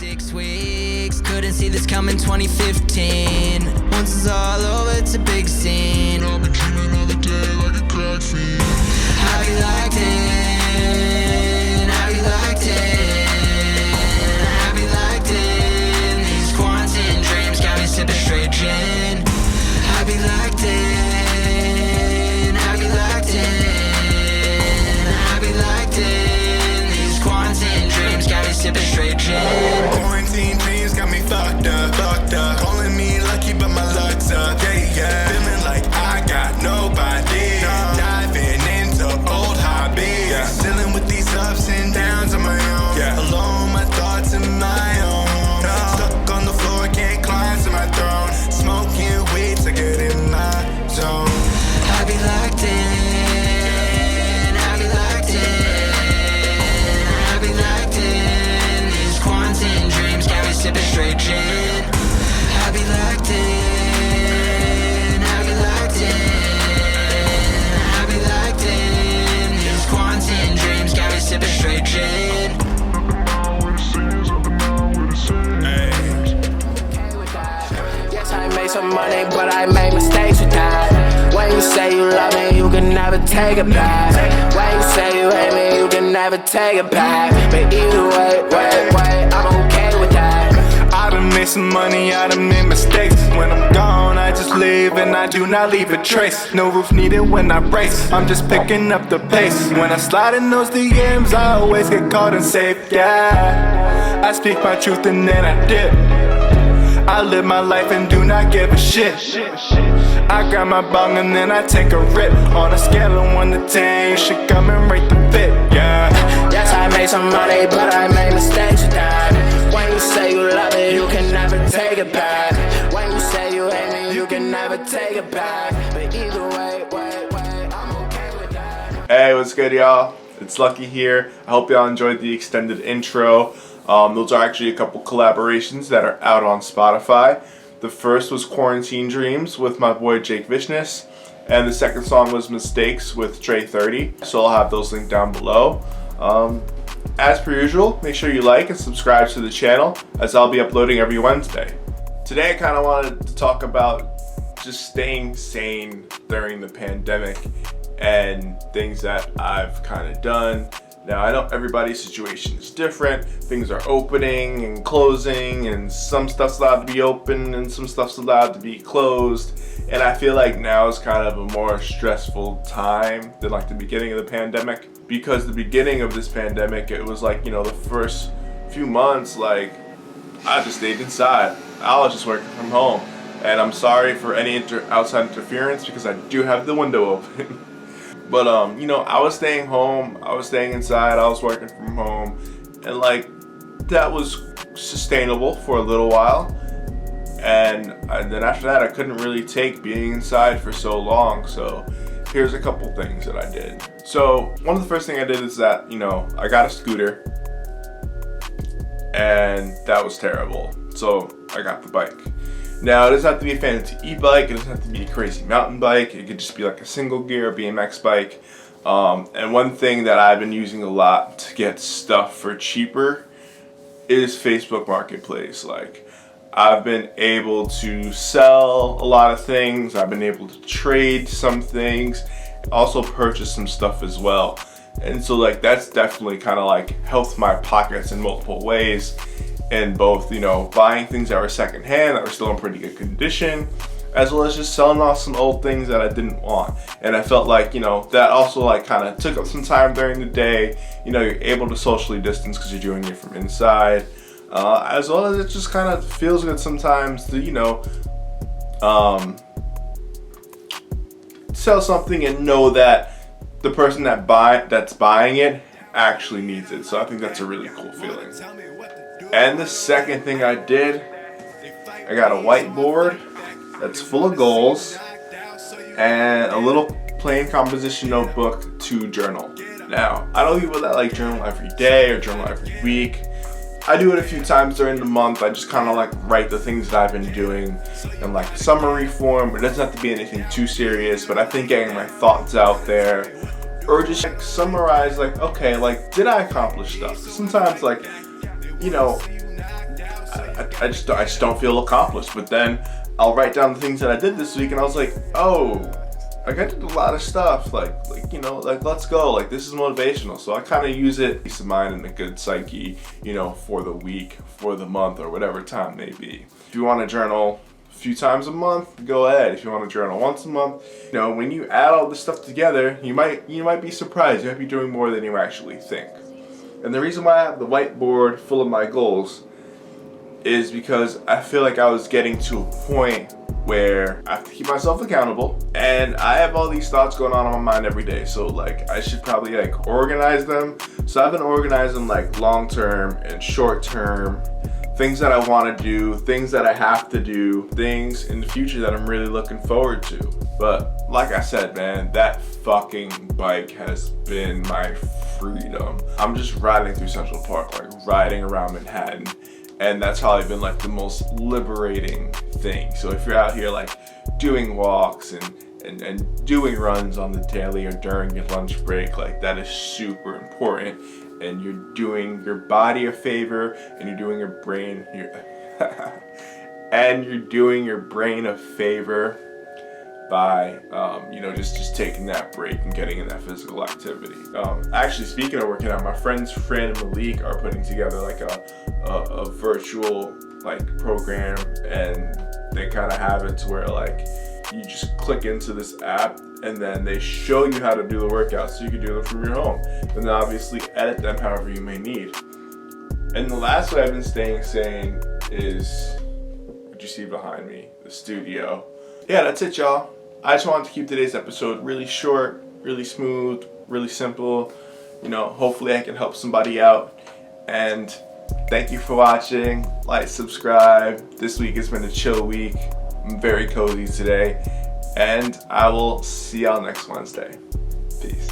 6 weeks, couldn't see this coming 2015. Once it's all over, it's a big scene. I'll be dreaming all the day like a crack fiend. How you locked in? How you locked in? How you locked in? These quarantine dreams got me sipping straight gin. How you locked in? How you locked in? How you locked in? These quarantine dreams got me sipping straight gin. Quarantine dreams got me fucked up, fucked up. Calling me lucky, but my luck's up. Yeah, yeah. Feeling like I got nobody. Diving into old hobbies. Yeah. Dealing with these ups and downs on my own. Yeah. Alone, my thoughts and my own. Stuck on the floor, can't climb to my throne. Smoking weed to get in my zone. I be locked in. I be locked in. I be locked in. These quarantine dreams got me sipping straight gin. I be locked in. I be locked in. I be locked in. These quarantine dreams got me sipping straight gin. Yes, I made some money, but I made mistakes with that. When you say you love me, you can never take it back. When you say you hate me, you can never take it back. But either way, I'm okay with that. I done made some money, I done made mistakes. When I'm gone, I just leave and I do not leave a trace. No roof needed when I race, I'm just picking up the pace. When I slide in those DMs, I always get caught and safe, yeah. I speak my truth and then I dip. I live my life and do not give a shit. I grab my bong and then I take a rip. On a scale of 1 to 10, you should come and rate the fit, yeah. Yes, I made some money, but I made mistakes with that. When you say you love me, you can never take it back. When you say you hate me, you can never take it back. But either way, I'm okay with that. Hey, what's good, y'all? It's Lucky here. I hope y'all enjoyed the extended intro. Those are actually a couple collaborations that are out on Spotify. The first was Quarantine Dreams with my boy Jake Vichnis, and the second song was Mistakes with Trey 30. So I'll have those linked down below. As per usual, make sure you like and subscribe to the channel, as I'll be uploading every Wednesday. Today I kind of wanted to talk about just staying sane during the pandemic and things that I've kind of done. Now, I know everybody's situation is different. Things are opening and closing, and some stuff's allowed to be open and some stuff's allowed to be closed. And I feel like now is kind of a more stressful time than like the beginning of the pandemic. Because the beginning of this pandemic, it was like, the first few months, like, I just stayed inside. I was just working from home. And I'm sorry for any outside interference because I do have the window open. But, I was staying home, I was staying inside, I was working from home, and like, that was sustainable for a little while. And then after that, I couldn't really take being inside for so long, so here's a couple things that I did. So, one of the first things I did is that, I got a scooter, and that was terrible. So, I got the bike. Now, it doesn't have to be a fancy e-bike, it doesn't have to be a crazy mountain bike, it could just be like a single gear BMX bike. And one thing that I've been using a lot to get stuff for cheaper is Facebook Marketplace. Like, I've been able to sell a lot of things, I've been able to trade some things, also purchase some stuff as well. And so like, that's definitely kind of like helped my pockets in multiple ways. And both, buying things that were secondhand that were still in pretty good condition, as well as just selling off some old things that I didn't want. And I felt like, that also like kind of took up some time during the day. You're able to socially distance because you're doing it from inside. As well as it just kind of feels good sometimes to, sell something and know that the person that's buying it actually needs it. So I think that's a really cool feeling. And the second thing I did, I got a whiteboard that's full of goals and a little plain composition notebook to journal. Now, I know people that like journal every day or journal every week. I do it a few times during the month. I just kind of like write the things that I've been doing in like summary form. It doesn't have to be anything too serious, but I think getting my thoughts out there, or just like summarize like, okay, like did I accomplish stuff? Sometimes like, I just don't feel accomplished. But then I'll write down the things that I did this week, and I was like, oh, like I did a lot of stuff. Like you know, like let's go. Like this is motivational. So I kind of use it, peace of mind and a good psyche, you know, for the week, for the month, or whatever time may be. If you want to journal a few times a month, go ahead. If you want to journal once a month, you know, when you add all this stuff together, you might be surprised. You might be doing more than you actually think. And the reason why I have the whiteboard full of my goals is because I feel like I was getting to a point where I have to keep myself accountable, and I have all these thoughts going on in my mind every day. So like I should probably like organize them. So I've been organizing them like long term and short term, things that I want to do, things that I have to do, things in the future that I'm really looking forward to. But like I said, man, that fucking bike has been my freedom. I'm just riding through Central Park, like riding around Manhattan. And that's probably been like the most liberating thing. So if you're out here like doing walks and doing runs on the daily or during your lunch break, like that is super important. And you're doing your body a favor, and you're doing your brain a favor by you know, just taking that break and getting in that physical activity. Actually, speaking of working out, my friends Fran and Myliques are putting together like a virtual like program, and they kind of have it to where like you just click into this app, and then they show you how to do the workouts, so you can do them from your home, and then obviously edit them however you may need. And the last way I've been staying sane is what you see behind me, the studio. Yeah, that's it, y'all. I just wanted to keep today's episode really short, really smooth, really simple. You know, hopefully I can help somebody out. And thank you for watching. Like, subscribe. This week has been a chill week. I'm very cozy today. And I will see y'all next Wednesday. Peace.